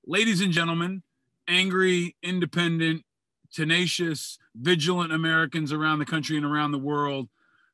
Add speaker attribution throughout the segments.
Speaker 1: Ladies and gentlemen, angry, independent, tenacious, vigilant Americans around the country and around the world.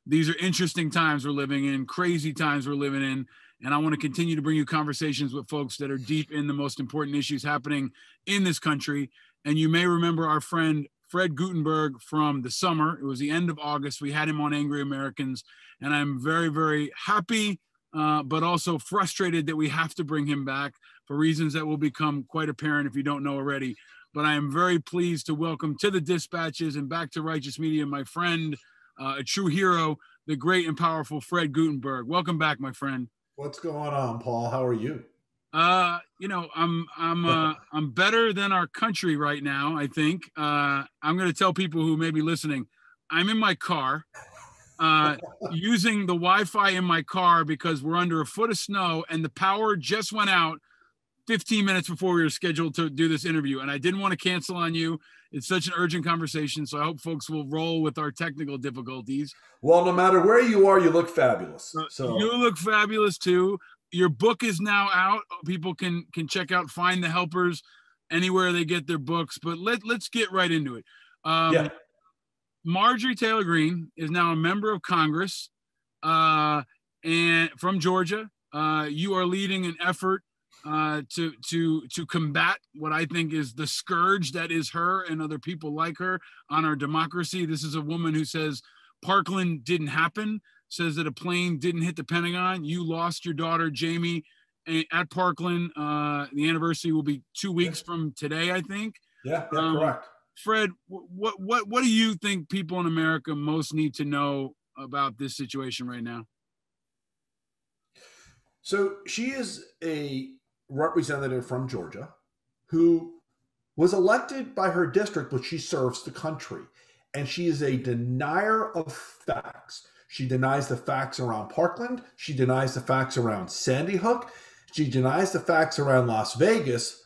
Speaker 1: These are interesting times we're living in, crazy times we're living in. And I want to continue to bring you conversations with folks that are deep in the most important issues happening in this country. And you may remember our friend Fred Guttenberg from the summer. It was the end of August. We had him on Angry Americans. And I'm very, very happy, but also frustrated that we have to bring him back for reasons that will become quite apparent if you don't know already. But I am very pleased to welcome to the Dispatches and back to Righteous Media, my friend, a true hero, the great and powerful Fred Guttenberg. Welcome back, my friend.
Speaker 2: What's going on, Paul? How are you?
Speaker 1: I'm better than our country right now, I think. I'm going to tell people who may be listening, I'm in my car, using the Wi-Fi in my car because we're under a foot of snow and the power just went out 15 minutes before we were scheduled to do this interview. And I didn't want to cancel on you. It's such an urgent conversation. So I hope folks will roll with our technical difficulties.
Speaker 2: Well, no matter where you are, you look fabulous. So
Speaker 1: you look fabulous too. Your book is now out. People can check out Find the Helpers anywhere they get their books. But let's get right into it. Marjorie Taylor Greene is now a member of Congress and from Georgia. You are leading an effort to combat what I think is the scourge that is her and other people like her on our democracy. This is a woman who says Parkland didn't happen, says that a plane didn't hit the Pentagon. You lost your daughter, Jamie, at Parkland. The anniversary will be 2 weeks from today, I think.
Speaker 2: Yeah, correct.
Speaker 1: Fred, what do you think people in America most need to know about this situation right now?
Speaker 2: So she is a representative from Georgia who was elected by her district, but she serves the country. And she is a denier of facts. She denies the facts around Parkland. She denies the facts around Sandy Hook. She denies the facts around Las Vegas.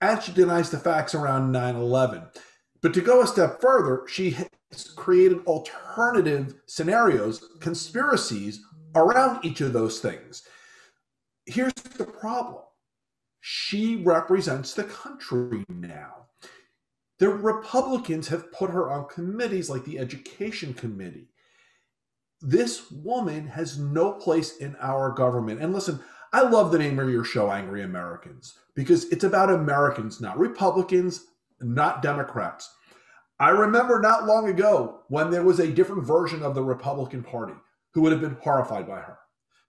Speaker 2: And she denies the facts around 9/11. But to go a step further, she has created alternative scenarios, conspiracies around each of those things. Here's the problem. She represents the country now. The Republicans have put her on committees like the Education Committee. This woman has no place in our government. And listen, I love the name of your show, Angry Americans, because it's about Americans, not Republicans, not Democrats. I remember not long ago when there was a different version of the Republican Party who would have been horrified by her,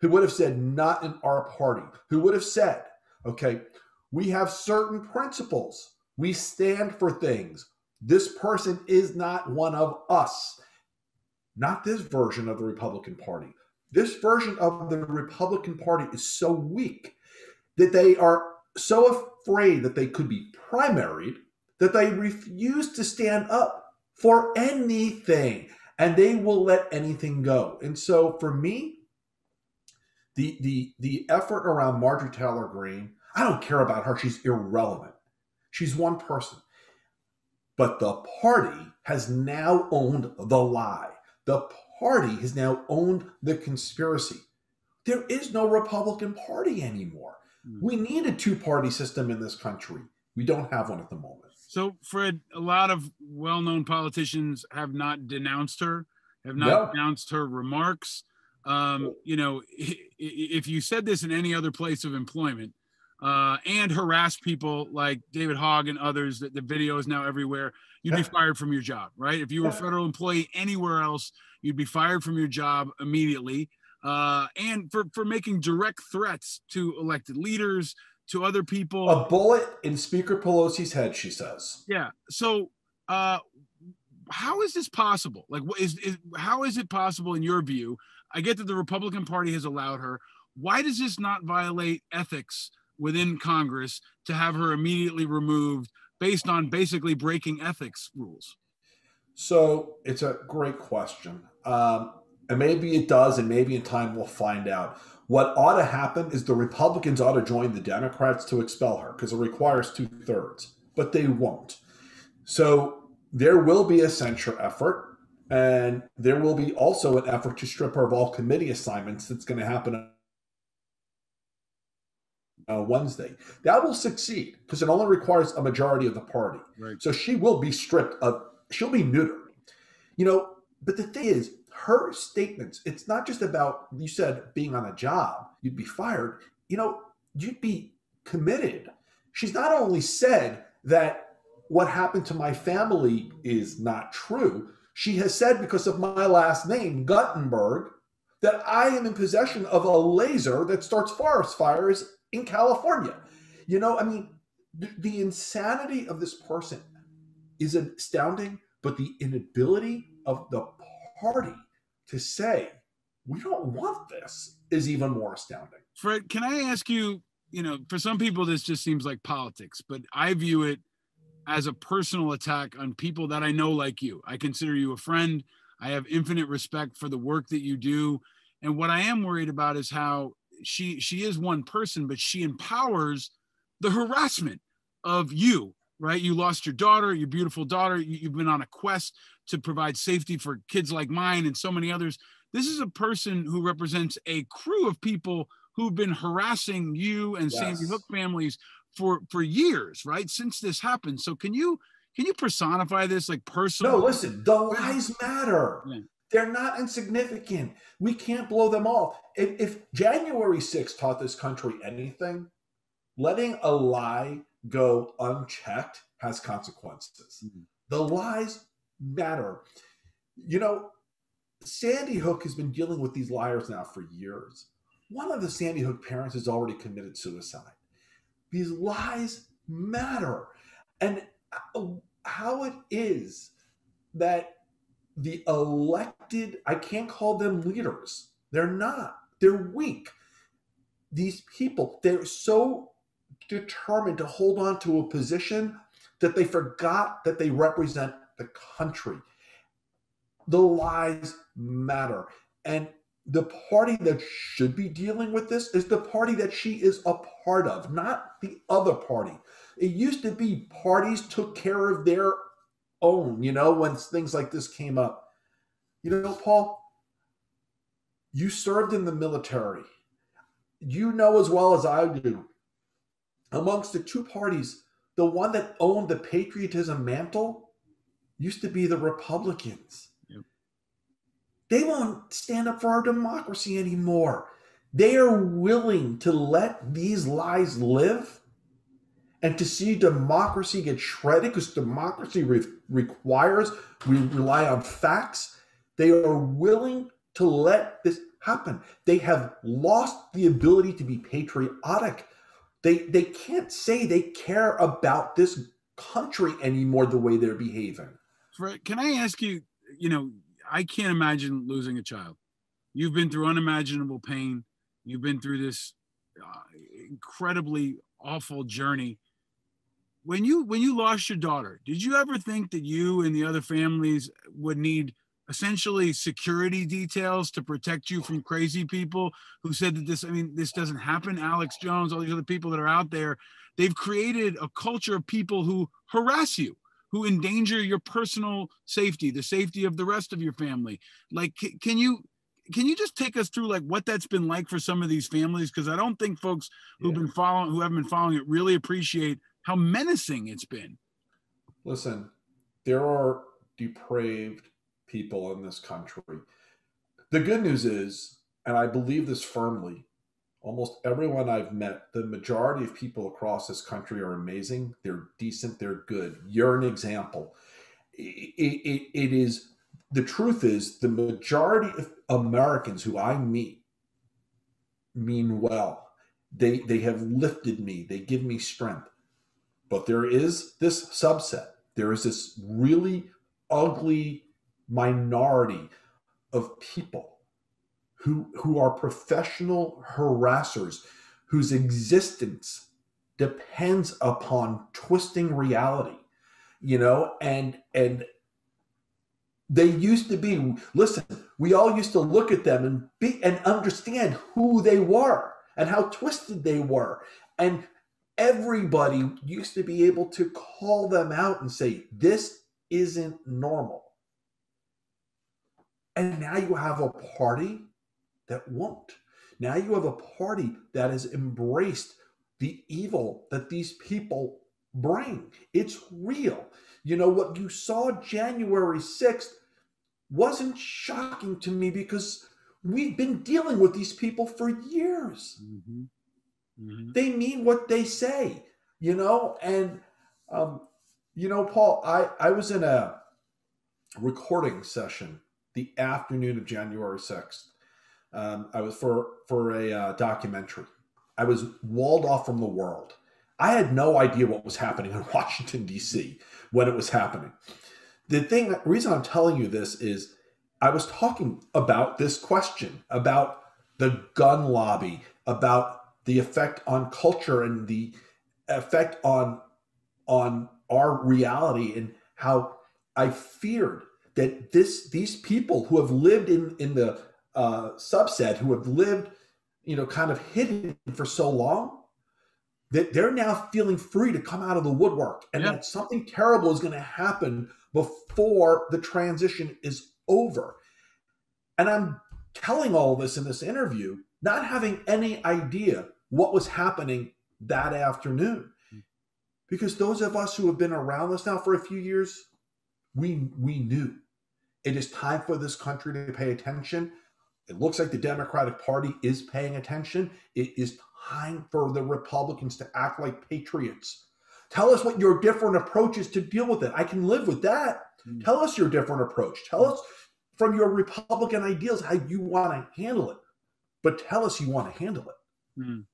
Speaker 2: who would have said, not in our party, who would have said, okay, we have certain principles. We stand for things. This person is not one of us. Not this version of the Republican Party. This version of the Republican Party is so weak that they are so afraid that they could be primaried that they refuse to stand up for anything, and they will let anything go. And so for me, the effort around Marjorie Taylor Greene, I don't care about her. She's irrelevant. She's one person. But the party has now owned the lie. The party has now owned the conspiracy. There is no Republican Party anymore. We need a two-party system in this country. We don't have one at the moment.
Speaker 1: So, Fred, a lot of well-known politicians have not denounced her, have not denounced her remarks. If you said this in any other place of employment and harassed people like David Hogg and others, that the video is now everywhere, you'd be fired from your job, right? If you were a federal employee anywhere else, you'd be fired from your job immediately. And for making direct threats to elected leaders, to other people.
Speaker 2: A bullet in Speaker Pelosi's head, she says.
Speaker 1: Yeah. So how is this possible? Like, how is it possible in your view? I get that the Republican Party has allowed her. Why does this not violate ethics within Congress to have her immediately removed based on basically breaking ethics rules?
Speaker 2: So it's a great question. And maybe it does, and maybe in time we'll find out. What ought to happen is the Republicans ought to join the Democrats to expel her because it requires 2/3, but they won't. So there will be a censure effort, and there will be also an effort to strip her of all committee assignments that's going to happen Wednesday. That will succeed because it only requires a majority of the party.
Speaker 1: Right.
Speaker 2: So she will be stripped of, she'll be neutered. But the thing is, her statements, it's not just about, you said being on a job, you'd be fired, you'd be committed. She's not only said that what happened to my family is not true, she has said, because of my last name, Guttenberg, that I am in possession of a laser that starts forest fires in California. The insanity of this person is astounding, but the inability of the party to say, we don't want this, is even more astounding.
Speaker 1: Fred, can I ask you, for some people, this just seems like politics, but I view it as a personal attack on people that I know like you. I consider you a friend. I have infinite respect for the work that you do. And what I am worried about is how she is one person, but she empowers the harassment of you, right? You lost your daughter, your beautiful daughter. You've been on a quest to provide safety for kids like mine and so many others. This is a person who represents a crew of people who've been harassing you and Sandy Hook families for years, right? Since this happened. So can you personify this like personally?
Speaker 2: No, listen, the lies matter. Yeah. They're not insignificant. We can't blow them off. If January 6th taught this country anything, letting a lie go unchecked has consequences. Mm-hmm. The lies matter. Sandy Hook has been dealing with these liars now for years. One of the Sandy Hook parents has already committed suicide. These lies matter. And how it is that the elected, I can't call them leaders. They're not. They're weak. These people, they're so determined to hold on to a position that they forgot that they represent the country. The lies matter. And the party that should be dealing with this is the party that she is a part of, not the other party. It used to be parties took care of their own, when things like this came up. Paul, you served in the military. You know as well as I do, amongst the two parties, the one that owned the patriotism mantle used to be the Republicans. Yep. They won't stand up for our democracy anymore. They are willing to let these lies live and to see democracy get shredded, because democracy requires we rely on facts. They are willing to let this happen. They have lost the ability to be patriotic. They can't say they care about this country anymore the way they're behaving.
Speaker 1: Fred, can I ask you, I can't imagine losing a child. You've been through unimaginable pain. You've been through this incredibly awful journey. When you lost your daughter, did you ever think that you and the other families would need essentially security details to protect you from crazy people who said that this doesn't happen? Alex Jones, all these other people that are out there, they've created a culture of people who harass you, who endanger your personal safety, the safety of the rest of your family. Like, can you just take us through like what that's been like for some of these families? Because I don't think folks who haven't been following it really appreciate how menacing it's been.
Speaker 2: Listen, there are depraved people in this country. The good news is, and I believe this firmly, almost everyone I've met, the majority of people across this country are amazing. They're decent. They're good. You're an example. It is, the truth is, the majority of Americans who I meet mean well. They have lifted me. They give me strength. But there is this subset. There is this really ugly minority of people who are professional harassers, whose existence depends upon twisting reality, and they used to be, listen, we all used to look at them and understand who they were and how twisted they were. And everybody used to be able to call them out and say, this isn't normal. And now you have a party that won't. Now you have a party that has embraced the evil that these people bring. It's real. You know, what you saw January 6th wasn't shocking to me because we've been dealing with these people for years.
Speaker 1: Mm-hmm. Mm-hmm.
Speaker 2: They mean what they say, you know? And, Paul, I was in a recording session the afternoon of January 6th. I was for a documentary. I was walled off from the world. I had no idea what was happening in Washington, D.C. when it was happening. The reason I'm telling you this is I was talking about this question, about the gun lobby, about the effect on culture and the effect on our reality, and how I feared that these people who have lived in the subset, who have lived, kind of hidden for so long, that they're now feeling free to come out of the woodwork, and that something terrible is going to happen before the transition is over. And I'm telling all this in this interview, not having any idea what was happening that afternoon. Because those of us who have been around this now for a few years, we knew it is time for this country to pay attention. It looks like the Democratic Party is paying attention. It is time for the Republicans to act like patriots. Tell us what your different approach is to deal with it. I can live with that. Tell us your different approach. Tell us from your Republican ideals how you want to handle it. But tell us you want to handle it.
Speaker 1: Mm.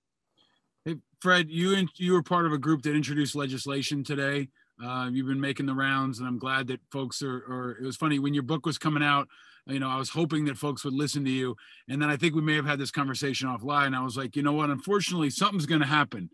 Speaker 1: Hey, Fred, you were part of a group that introduced legislation today. You've been making the rounds, and I'm glad that folks are. It was funny when your book was coming out. I was hoping that folks would listen to you, and then I think we may have had this conversation offline. I was like, you know what? Unfortunately, something's going to happen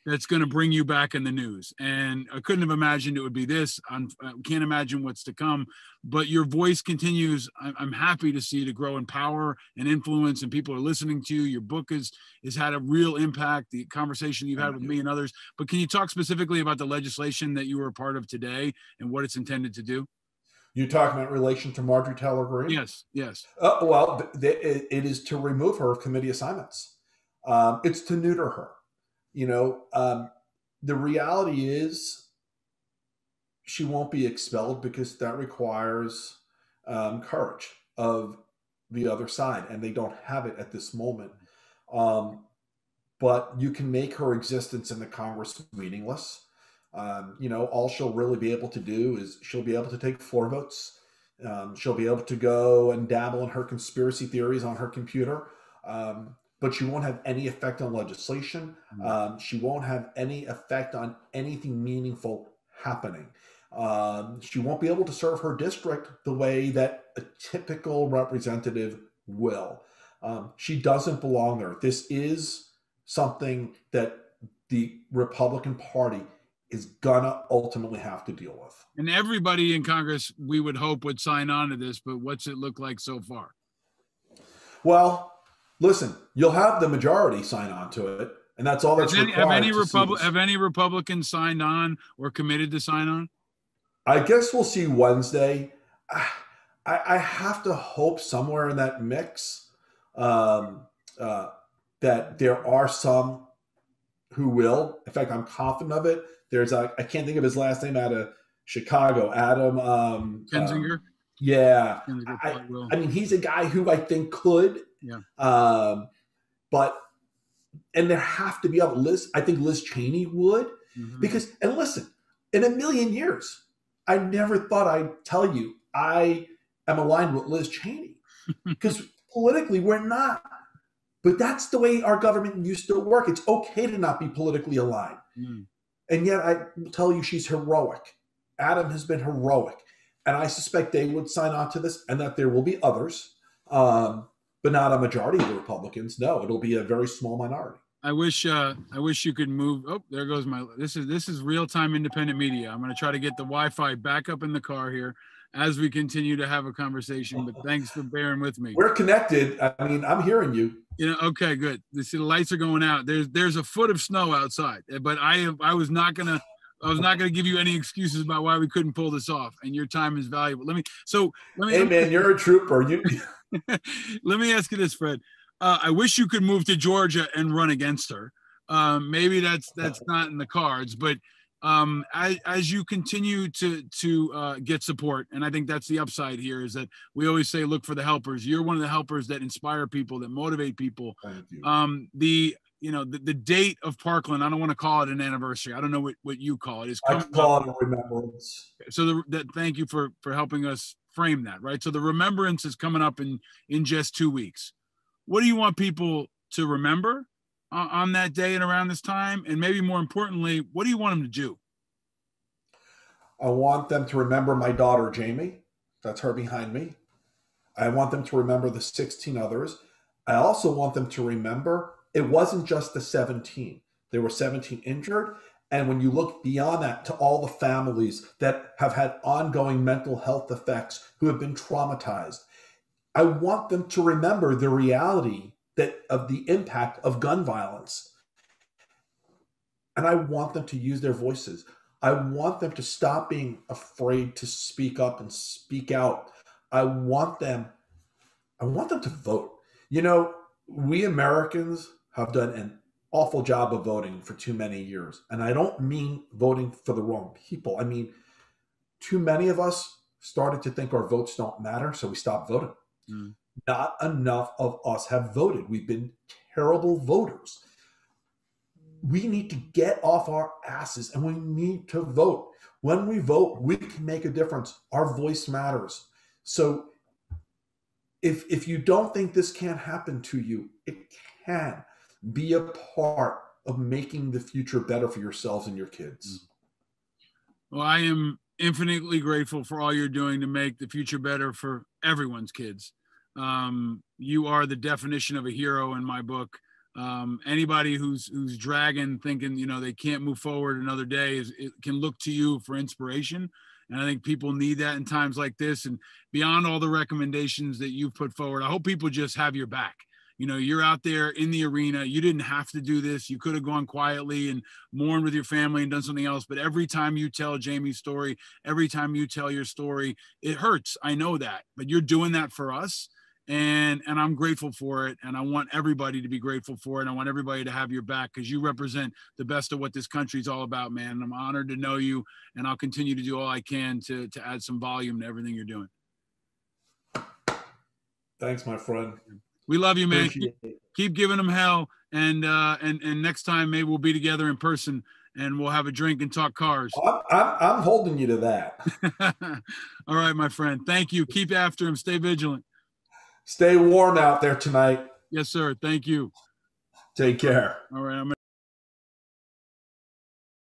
Speaker 1: that's going to bring you back in the news, and I couldn't have imagined it would be this. I can't imagine what's to come, but your voice continues. I'm happy to see to grow in power and influence, and people are listening to you. Your book has had a real impact, the conversation you've had with me and others. But can you talk specifically about the legislation that you were a part of today and what it's intended to do?
Speaker 2: You're talking about in relation to Marjorie Taylor Greene?
Speaker 1: Yes.
Speaker 2: Well, it is to remove her of committee assignments. It's to neuter her. The reality is she won't be expelled because that requires courage of the other side, and they don't have it at this moment. But you can make her existence in the Congress meaningless. All she'll really be able to do is she'll be able to take floor votes. She'll be able to go and dabble in her conspiracy theories on her computer. But she won't have any effect on legislation. She won't have any effect on anything meaningful happening. She won't be able to serve her district the way that a typical representative will. She doesn't belong there. This is something that the Republican Party is gonna ultimately have to deal with.
Speaker 1: And everybody in Congress, we would hope, would sign on to this, but what's it look like so far?
Speaker 2: Well, listen, you'll have the majority sign on to it, and that's all that's required.
Speaker 1: Have any Republicans signed on or committed to sign on?
Speaker 2: I guess we'll see Wednesday. I have to hope somewhere in that mix that there are some who will. In fact, I'm confident of it. There's I can't think of his last name, out of Chicago, Adam
Speaker 1: Kinzinger.
Speaker 2: Yeah, I mean, he's a guy who I think could.
Speaker 1: Yeah.
Speaker 2: But there have to be other Liz. I think Liz Cheney would, because, and listen, in a million years, I never thought I'd tell you I am aligned with Liz Cheney, because politically we're not. But that's the way our government used to work. It's okay to not be politically aligned. And yet I will tell you she's heroic. Adam has been heroic. And I suspect they would sign on to this, and that there will be others, but not a majority of the Republicans. No, it'll be a very small minority.
Speaker 1: I wish you could move. Oh, there goes this is real-time independent media. I'm going to try to get the Wi-Fi back up in the car here as we continue to have a conversation, but thanks for bearing with me.
Speaker 2: We're connected. I mean, I'm hearing you.
Speaker 1: Okay, good. You see the lights are going out. There's a foot of snow outside, but I was not gonna give you any excuses about why we couldn't pull this off, and your time is valuable. Hey
Speaker 2: man, you're a trooper.
Speaker 1: Let me ask you this, Fred. I wish you could move to Georgia and run against her, Maybe that's not in the cards, but as you continue to get support, and I think that's the upside here, is that we always say look for the helpers. You're one of the helpers that inspire people, that motivate people.
Speaker 2: Thank you.
Speaker 1: The date of Parkland, I don't want to call it an anniversary. I don't know what you call it. Is
Speaker 2: I call it a remembrance.
Speaker 1: So thank you for helping us frame that, right? So the remembrance is coming up in just 2 weeks. What do you want people to remember on that day and around this time? And maybe more importantly, what do you want them to do?
Speaker 2: I want them to remember my daughter, Jamie. That's her behind me. I want them to remember the 16 others. I also want them to remember it wasn't just the 17. There were 17 injured. And when you look beyond that to all the families that have had ongoing mental health effects, who have been traumatized, I want them to remember the reality of the impact of gun violence. And I want them to use their voices. I want them to stop being afraid to speak up and speak out. I want them to vote. You know, we Americans have done an awful job of voting for too many years. And I don't mean voting for the wrong people. I mean, too many of us started to think our votes don't matter, so we stopped voting. Not enough of us have voted. We've been terrible voters. We need to get off our asses and we need to vote. When we vote, we can make a difference. Our voice matters. So if you don't think this can't happen to you, it can. Be a part of making the future better for yourselves and your kids.
Speaker 1: Well, I am infinitely grateful for all you're doing to make the future better for everyone's kids. You are the definition of a hero in my book. Anybody who's dragging, thinking, they can't move forward another day, can look to you for inspiration. And I think people need that in times like this. And beyond all the recommendations that you've put forward, I hope people just have your back. You're out there in the arena. You didn't have to do this. You could have gone quietly and mourned with your family and done something else. But every time you tell Jamie's story, every time you tell your story, it hurts. I know that. But you're doing that for us. And I'm grateful for it. And I want everybody to be grateful for it. I want everybody to have your back because you represent the best of what this country's all about, man. And I'm honored to know you. And I'll continue to do all I can to add some volume to everything you're doing.
Speaker 2: Thanks, my friend.
Speaker 1: We love you, man. Keep giving them hell. And next time, maybe we'll be together in person and we'll have a drink and talk cars.
Speaker 2: I'm holding you to that.
Speaker 1: All right, my friend. Thank you. Keep after him. Stay vigilant.
Speaker 2: Stay warm out there tonight.
Speaker 1: Yes, sir. Thank you.
Speaker 2: Take care.
Speaker 1: All right.